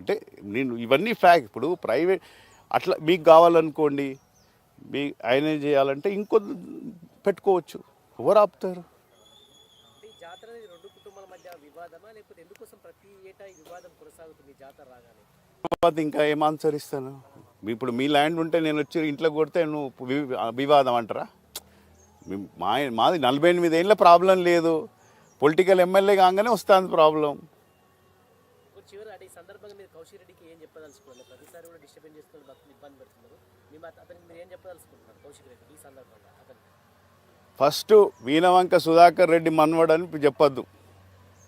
అంటే నేను ఇవన్నీ ఫ్యాక్ట్. ఇప్పుడు ప్రైవేట్ అట్లా మీకు కావాలనుకోండి, మీ ఆయన చేయాలంటే ఇంకో పెట్టుకోవచ్చు. ఎవరు ఆపుతారు? జాతర రెండు కుటుంబాల మధ్య వివాదమా, లేకపోతే ఎందుకోసం ప్రతి ఏటా ఈ వివాదం కొనసాగుతుంది జాతర రాగానే? తర్వాత ఇంకా ఏం ఆన్సర్ ఇస్తాను? ఇప్పుడు మీ ల్యాండ్ ఉంటే నేను వచ్చి ఇంట్లో కొడితే నువ్వు వివాదం అంటారా? మాది 48 ఏళ్ళ ప్రాబ్లం లేదు. పొలిటికల్ ఎమ్మెల్యే కాగానే వస్తుంది ప్రాబ్లం. చివరి అంటే ఈ సందర్భంగా మీరు కౌశిక్ రెడ్డికి ఏం చెప్పదలుచుకున్నారు? ప్రతిసారి కూడా డిస్టర్బెన్స్ చేస్తున్నారు, భక్తులు ఇబ్బంది పెడుతున్నారు. అతనికి మీరు ఏం చెప్పదలుచుకుంటున్నారు కౌశిక్ రెడ్డి ఈ సందర్భంగా? అతను ఫస్ట్ వీణవంక సుధాకర్ రెడ్డి మనవడని చెప్పొద్దు,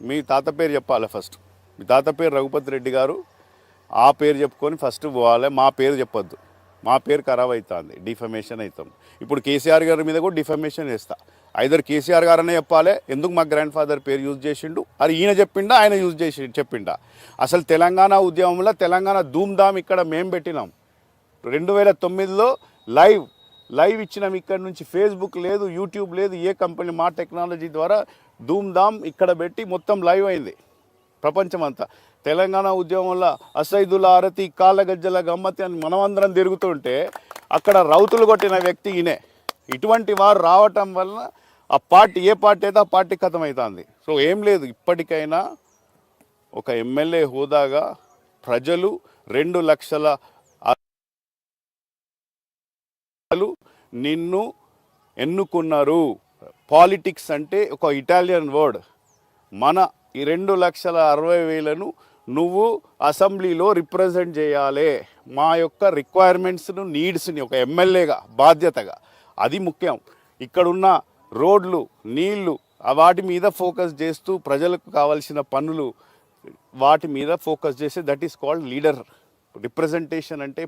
మీ తాత పేరు చెప్పాలి. ఫస్ట్ మీ తాత పేరు రఘుపతి రెడ్డి గారు, ఆ పేరు చెప్పుకొని ఫస్ట్ పోవాలి. మా పేరు చెప్పొద్దు, మా పేరు ఖరాబ్ అవుతుంది, డిఫమేషన్ అవుతాం. ఇప్పుడు కేసీఆర్ గారి మీద కూడా డిఫమేషన్ వేస్తా. ఐదర్ కేసీఆర్ గారనే చెప్పాలి, ఎందుకు మా గ్రాండ్ ఫాదర్ పేరు యూజ్ చేసిండు, అది ఈయన చెప్పిండా ఆయన యూజ్ చేసి చెప్పిండా. అసలు తెలంగాణ ఉద్యమంలో తెలంగాణ ధూమ్ధామ్ ఇక్కడ మేము పెట్టినాం. 2009లో లైవ్ ఇచ్చినాం ఇక్కడ నుంచి. ఫేస్బుక్ లేదు, యూట్యూబ్ లేదు, ఏ కంపెనీ మా టెక్నాలజీ ద్వారా ధూమ్ధామ్ ఇక్కడ పెట్టి మొత్తం లైవ్ అయింది ప్రపంచమంతా. తెలంగాణ ఉద్యమంలో అసైదుల్లా అరతి కాళ్ళగజ్జల గమ్మతి అని మనమందరం తిరుగుతుంటే అక్కడ రౌతులు కొట్టిన వ్యక్తి ఈయనే. ఇటువంటి వారు రావటం వలన ఆ పార్టీ ఏ పార్టీ అయితే ఆ పార్టీ ఖతమవుతుంది. సో ఏం లేదు, ఇప్పటికైనా ఒక ఎమ్మెల్యే హోదాగా ప్రజలు 2 లక్షల నిన్ను ఎన్నుకున్నారు. పాలిటిక్స్ అంటే ఒక ఇటాలియన్ వర్డ్. మన ఈ 2,60,000 నువ్వు అసెంబ్లీలో రిప్రజెంట్ చేయాలి. మా యొక్క రిక్వైర్మెంట్స్ను, నీడ్స్ని ఒక ఎమ్మెల్యేగా బాధ్యతగా, అది ముఖ్యం. ఇక్కడున్న రోడ్లు, నీళ్లు, వాటి మీద ఫోకస్ చేస్తూ ప్రజలకు కావాల్సిన పనులు వాటి మీద ఫోకస్ చేస్తే that is called leader. Representation అంటే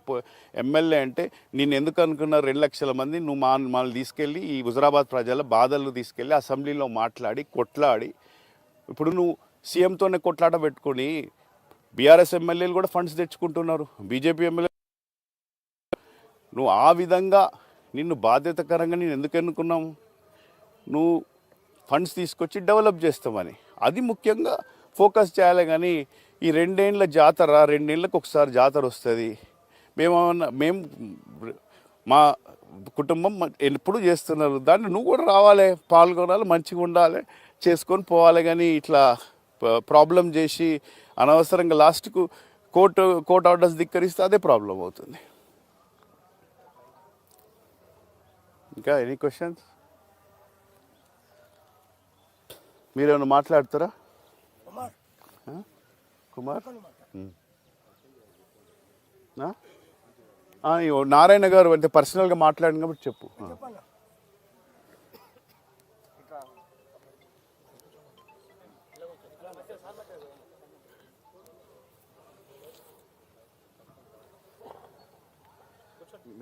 ఎమ్మెల్యే అంటే నేను ఎందుకు అనుకున్నారు 2 లక్షల మంది నువ్వు మనల్ని తీసుకెళ్ళి ఈ హుజరాబాద్ ప్రజల బాధలు తీసుకెళ్ళి అసెంబ్లీలో మాట్లాడి కొట్లాడి, ఇప్పుడు నువ్వు సీఎంతోనే కొట్లాట పెట్టుకొని బీఆర్ఎస్ ఎమ్మెల్యేలు కూడా ఫండ్స్ తెచ్చుకుంటున్నారు, బీజేపీ ఎమ్మెల్యే. నువ్వు ఆ విధంగా నిన్ను బాధ్యతకరంగా నేను ఎందుకు ఎన్నుకున్నాము, నువ్వు ఫండ్స్ తీసుకొచ్చి డెవలప్ చేస్తామని. అది ముఖ్యంగా ఫోకస్ చేయాలి. కానీ ఈ 2 ఏళ్ళ జాతర, 2 ఏళ్ళకి ఒకసారి జాతర వస్తుంది. మేము మా కుటుంబం ఎప్పుడు చేస్తున్నారు, దాన్ని నువ్వు కూడా రావాలి, పాల్గొనాలి, మంచిగా ఉండాలి, చేసుకొని పోవాలి. కానీ ఇట్లా ప్రాబ్లం చేసి అనవసరంగా లాస్ట్కు కోర్టు ఆర్డర్స్ ధిక్కరిస్తే అదే ప్రాబ్లం అవుతుంది. ఇంకా ఎనీ క్వశ్చన్స్? మీరేమైనా మాట్లాడతారా? కుమార్ నారాయణ గారు అంటే పర్సనల్గా మాట్లాడిన కాబట్టి చెప్పు.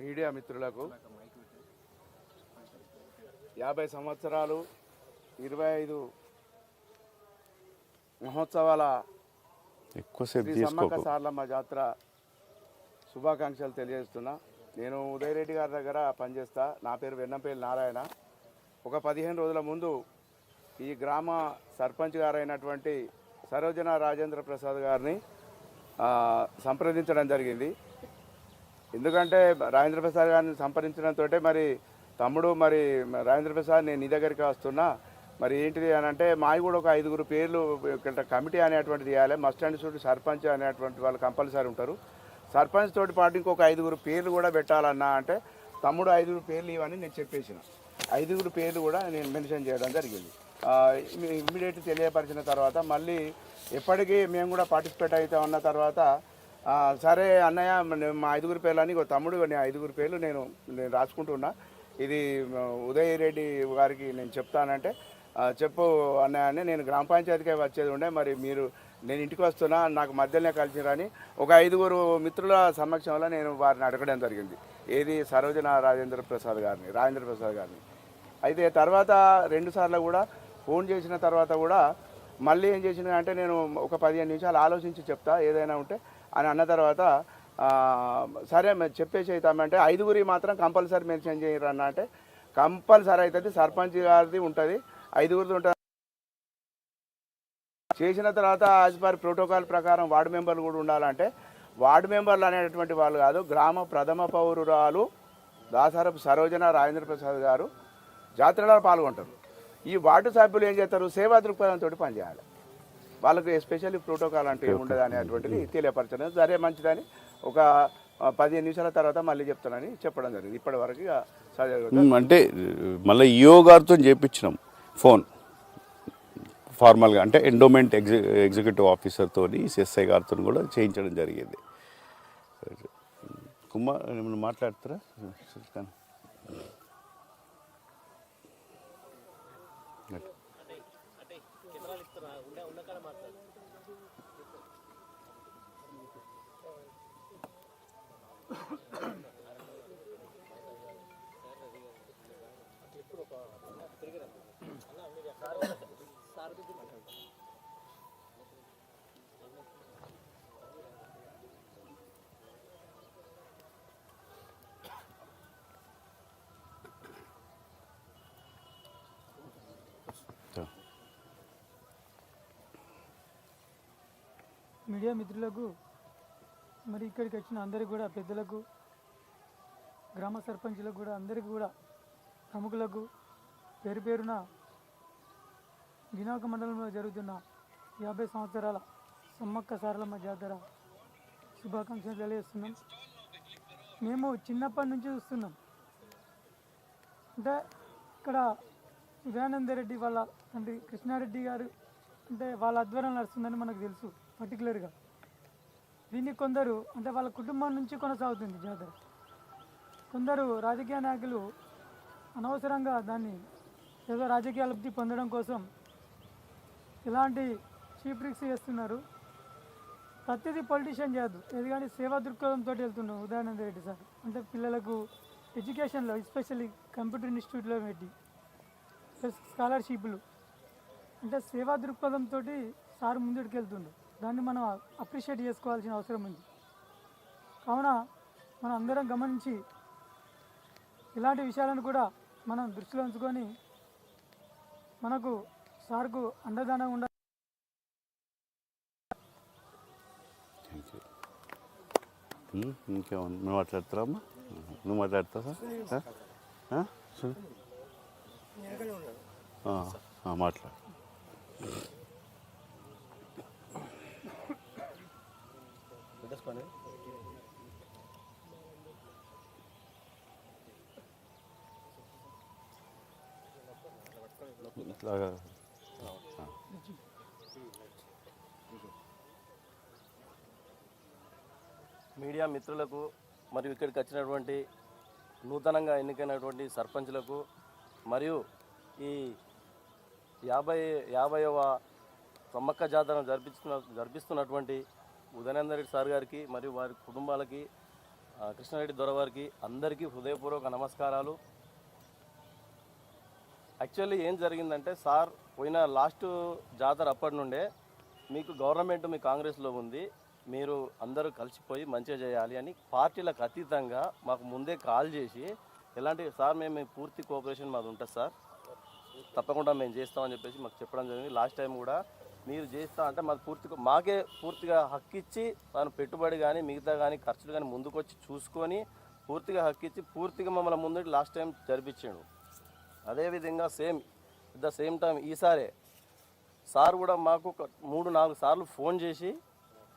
మీడియా మిత్రులకు 50 సంవత్సరాలు 25 మహోత్సవాల శ్రీ సమ్మక్క సారలమ్మ జాతర శుభాకాంక్షలు తెలియజేస్తున్నా. నేను ఉదయరెడ్డి గారి దగ్గర పనిచేస్తా. నా పేరు వెన్నంపల్లి నారాయణ. ఒక 15 రోజుల ముందు ఈ గ్రామ సర్పంచ్ గారైనటువంటి సరోజన రాజేంద్ర ప్రసాద్ గారిని సంప్రదించడం జరిగింది. ఎందుకంటే రాజేంద్ర ప్రసాద్ గారిని సంప్రదించడంతో మరి తమ్ముడు, మరి రాజేంద్ర ప్రసాద్ నేను నీ దగ్గరికి వస్తున్నా, మరి ఏంటిది అని అంటే మావి కూడా ఒక 5 పేర్లు కమిటీ అనేటువంటిది ఇవ్వాలి. మస్ట్ అండ్ షుడ్ సర్పంచ్ అనేటువంటి వాళ్ళు కంపల్సరీ ఉంటారు. సర్పంచ్ తోటి పాటు ఇంకొక 5 పేర్లు కూడా పెట్టాలన్నా అంటే తమ్ముడు 5 పేర్లు ఇవని నేను చెప్పేసిన. 5 పేర్లు కూడా నేను మెన్షన్ చేయడం జరిగింది. ఇమ్మీడియట్ తెలియపరిచిన తర్వాత మళ్ళీ ఎప్పటికీ మేము కూడా పార్టిసిపేట్ అవుతా ఉన్న తర్వాత సరే అన్నయ్య మా 5 పేర్లు అని తమ్ముడు, నేను 5 పేర్లు నేను రాసుకుంటున్నా, ఇది ఉదయ్ రెడ్డి గారికి నేను చెప్తానంటే చెప్పు అన్నయ్య, నేను గ్రామ పంచాయతీకి వచ్చేది ఉండే, మరి మీరు నేను ఇంటికి వస్తున్నా, నాకు మధ్యలోనే కలిసిరని ఒక 5 మిత్రుల సమక్షంలో నేను వారిని అడగడం జరిగింది. ఏది సరోజన రాజేంద్ర ప్రసాద్ గారిని. అయితే తర్వాత 2 సార్లు కూడా ఫోన్ చేసిన తర్వాత కూడా మళ్ళీ ఏం చేసిన అంటే నేను ఒక 15 నిమిషాలు ఆలోచించి చెప్తా ఏదైనా ఉంటే అని అన్న తర్వాత సరే చెప్పేసి అవుతామంటే 5 మాత్రం కంపల్సరీ మెన్షన్ చేయరన్న అంటే కంపల్సరీ అవుతుంది. సర్పంచ్ గారిది ఉంటుంది, 5 ఉంటుంది. చేసిన తర్వాత యాజ్ పర్ ప్రోటోకాల్ ప్రకారం వార్డు మెంబర్లు కూడా ఉండాలంటే వార్డు మెంబర్లు అనేటటువంటి వాళ్ళు కాదు, గ్రామ ప్రథమ పౌరురాలు దాసరపు సరోజన రాజేంద్ర ప్రసాద్ గారు జాతరలో పాల్గొంటారు. ఈ వార్డు సభ్యులు ఏం చేస్తారు, సేవా దృక్పథంతో పనిచేయాలి. వాళ్ళకి ఎస్పెషల్లీ ప్రోటోకాల్ అంటే ఏముండదు అనేటువంటిది తెలియపరచడం సరే మంచిదని ఒక 15 నిమిషాల తర్వాత మళ్ళీ చెప్తానని చెప్పడం జరిగింది. ఇప్పటి వరకు అంటే మళ్ళీ ఈఓ గారితో చేయించినాం ఫోన్ ఫార్మల్గా, అంటే ఎండోమెంట్ ఎగ్జిక్యూటివ్ ఆఫీసర్తో ఎస్ఐ గారితో కూడా చేయించడం జరిగింది. కుమార్ ఏమైనా మాట్లాడతారా? కెమెరాలు ఇస్తున్నా ఉన్న కాడ మాట్లాడు. మీడియా మిత్రులకు మరి ఇక్కడికి వచ్చిన అందరికీ కూడా, పెద్దలకు, గ్రామ సర్పంచులకు కూడా, అందరికీ కూడా, ప్రముఖులకు పేరు పేరున దినాక మండలంలో జరుగుతున్న 50 సంవత్సరాల సమ్మక్క సారలమ్మ జాతర శుభాకాంక్షలు తెలియజేస్తున్నాం. మేము చిన్నప్పటి నుంచి చూస్తున్నాం. అంటే ఇక్కడ ఉదయానందరెడ్డి వాళ్ళ తండ్రి కృష్ణారెడ్డి గారు అంటే వాళ్ళ ఆధ్వర్యంలో నడుస్తుందని మనకు తెలుసు. పర్టికులర్గా దీన్ని కొందరు అంటే వాళ్ళ కుటుంబం నుంచి కొనసాగుతుంది జాతర. కొందరు రాజకీయ నాయకులు అనవసరంగా దాన్ని ఏదో రాజకీయ లబ్ధి పొందడం కోసం ఇలాంటి చీప్ ట్రిక్స్ చేస్తున్నారు. ప్రతిదీ పొలిటీషియన్ చేయద్దు, ఏది కానీ సేవా దృక్పథంతో వెళ్తున్నాం. ఉదయానంద రెడ్డి సార్ అంటే పిల్లలకు ఎడ్యుకేషన్లో ఎస్పెషల్లీ కంప్యూటర్ ఇన్స్టిట్యూట్లో పెట్టి ప్లస్ స్కాలర్షిప్లు అంటే సేవా దృక్పథంతో సార్ ముందుకు వెళ్తుండ్రు. దాన్ని మనం అప్రిషియేట్ చేసుకోవాల్సిన అవసరం ఉంది. కావున మనం అందరం గమనించి ఇలాంటి విషయాలను కూడా మనం దృష్టిలో ఉంచుకొని మనకు సార్కు అండదానం ఉండాలి. ఇంకేమన్నా నువ్వు మాట్లాడతారమ్మా? నువ్వు మాట్లాడతావా? మాట్లాడు. ఇట్లాగా మీడియా మిత్రులకు మరియు ఇక్కడికి వచ్చినటువంటి నూతనంగా ఎన్నికైనటువంటి సర్పంచులకు మరియు ఈ 50వ సమ్మక్క జాతరను జరిపిస్తున్నటువంటి ఉదయనందరెడ్డి సార్ గారికి మరియు వారి కుటుంబాలకి, కృష్ణారెడ్డి దొర వారికి అందరికీ హృదయపూర్వక నమస్కారాలు. యాక్చువల్లీ ఏం జరిగిందంటే సార్ పోయిన లాస్ట్ జాతర అప్పటి నుండే మీకు గవర్నమెంట్ మీ కాంగ్రెస్లో ఉంది, మీరు అందరూ కలిసిపోయి మంచిగా చేయాలి అని పార్టీలకు అతీతంగా మాకు ముందే కాల్ చేసి ఎలాంటి సార్ మేము పూర్తి కోఆపరేషన్ మాది ఉంటుంది సార్, తప్పకుండా మేము చేస్తామని చెప్పేసి మాకు చెప్పడం జరిగింది. లాస్ట్ టైం కూడా మీరు చేస్తా అంటే మాకు మాకే పూర్తిగా హక్కు ఇచ్చి తను పెట్టుబడి కానీ మిగతా కానీ ఖర్చులు కానీ ముందుకొచ్చి చూసుకొని పూర్తిగా హక్కు ఇచ్చి పూర్తిగా మమ్మల్ని ముందు లాస్ట్ టైం జరిపించాడు. అదేవిధంగా ద సేమ్ టైం ఈసారే సార్ కూడా మాకు 3-4 సార్లు ఫోన్ చేసి